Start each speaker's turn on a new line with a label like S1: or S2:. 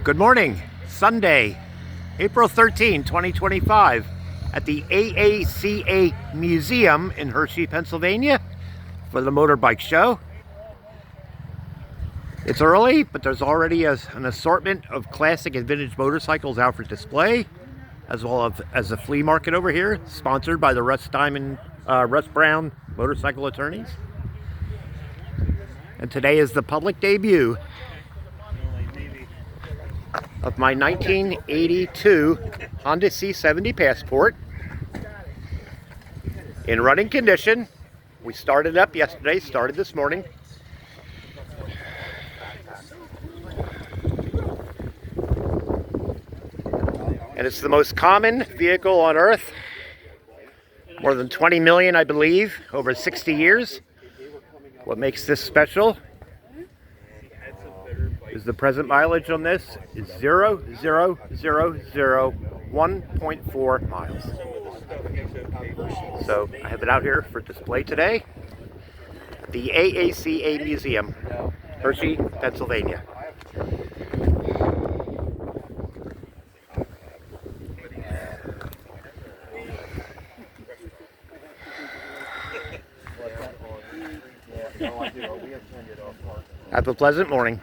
S1: Good morning, Sunday, April 13, 2025, at the AACA Museum in Hershey, Pennsylvania for the motorbike show. It's early, but there's already an assortment of classic and vintage motorcycles out for display, as well as a flea market over here, sponsored by the Russ Brown Motorcycle Attorneys. And today is the public debut of my 1982 Honda C70 Passport in running condition. We started up yesterday, started this morning. And it's the most common vehicle on Earth. More than 20 million, I believe, over 60 years. What makes this special is the present mileage on this is 1.4 miles. So I have it out here for display today at the AACA Museum, Hershey, Pennsylvania. Have a pleasant morning.